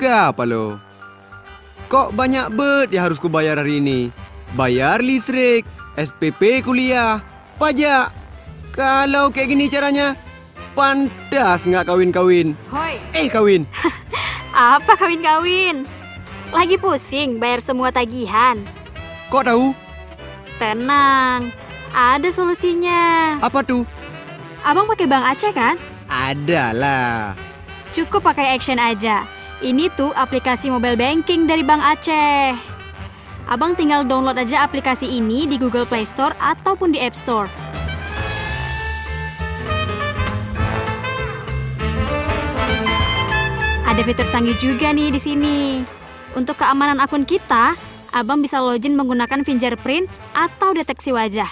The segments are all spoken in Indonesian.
Apa lo? Kok banyak bet yang harus kubayar hari ini? Bayar listrik, SPP kuliah, pajak. Kalau kayak gini caranya, pantas nggak kawin-kawin. Hoi, Kawin. apa kawin-kawin? Lagi pusing bayar semua tagihan. Kok tahu? Tenang, ada solusinya. Apa tuh? Abang pakai Bank Aceh kan? Ada lah. Cukup pakai Action aja. Ini tuh aplikasi mobile banking dari Bank Aceh. Abang tinggal download aja aplikasi ini di Google Play Store ataupun di App Store. Ada fitur canggih juga nih di sini. Untuk keamanan akun kita, Abang bisa login menggunakan fingerprint atau deteksi wajah.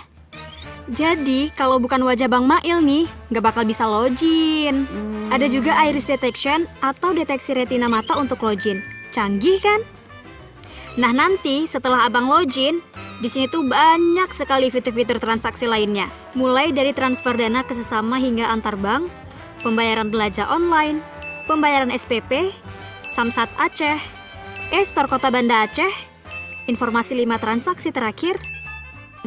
Jadi, kalau bukan wajah Bang Mail nih, nggak bakal bisa login. Ada juga iris detection atau deteksi retina mata untuk login. Canggih kan? Nah, nanti setelah Abang login, di sini tuh banyak sekali fitur-fitur transaksi lainnya. Mulai dari transfer dana ke sesama hingga antar bank, pembayaran belanja online, pembayaran SPP, Samsat Aceh, e-store Kota Banda Aceh, informasi 5 transaksi terakhir,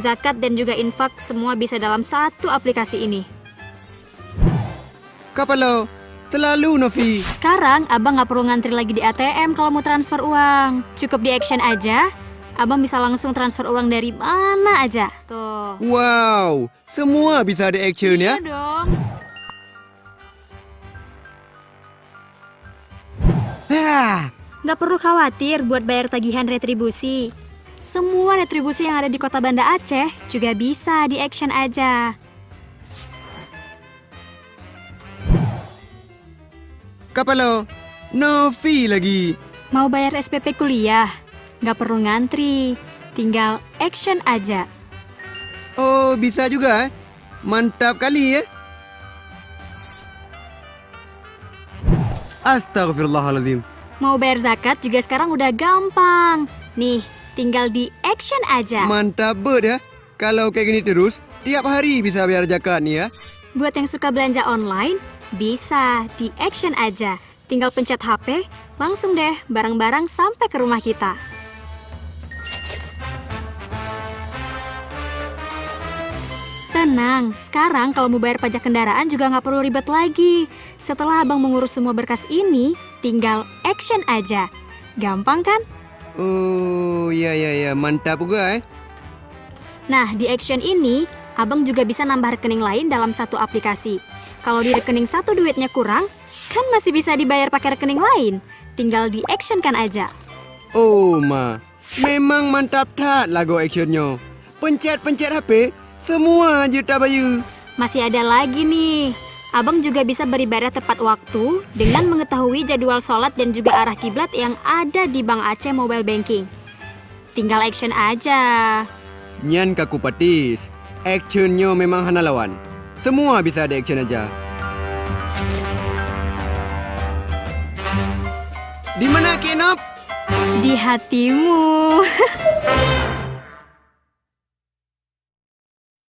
zakat dan juga infak semua bisa dalam satu aplikasi ini. Kapalo, selalu Novi. Sekarang Abang nggak perlu ngantri lagi di ATM kalau mau transfer uang. Cukup di Action aja, Abang bisa langsung transfer uang dari mana aja. Tuh. Wow, semua bisa di action ya. Iya dong. Nggak perlu khawatir buat bayar tagihan retribusi. Semua retribusi yang ada di Kota Banda Aceh juga bisa di Action aja. Kapalo, Novi lagi. Mau bayar SPP kuliah? Nggak perlu ngantri, tinggal Action aja. Oh, bisa juga. Mantap kali ya. Astagfirullahaladzim. Mau bayar zakat juga sekarang udah gampang. Nih, tinggal di Action aja. Mantap bet ya. Kalau kayak gini terus, tiap hari bisa bayar zakat nih ya. Buat yang suka belanja online, bisa di Action aja. Tinggal pencet HP, langsung deh barang-barang sampai ke rumah kita. Tenang, sekarang kalau mau bayar pajak kendaraan juga nggak perlu ribet lagi. Setelah Abang mengurus semua berkas ini, tinggal Action aja. Gampang kan? Oh, ya, mantap juga. Nah, di Action ini, Abang juga bisa nambah rekening lain dalam satu aplikasi. Kalau di rekening satu duitnya kurang, kan masih bisa dibayar pakai rekening lain. Tinggal di Action kan aja. Oh, Ma. Memang mantap tak lagu actionnya. Pencet-pencet HP, semua juta bayu. Masih ada lagi nih. Abang juga bisa beribadah tepat waktu dengan mengetahui jadwal sholat dan juga arah kiblat yang ada di Bank Aceh Mobile Banking. Tinggal Action aja. Nyan kaku patis. Actionnya memang hana lawan. Semua bisa di action aja. Di mana Kenop? Di hatimu.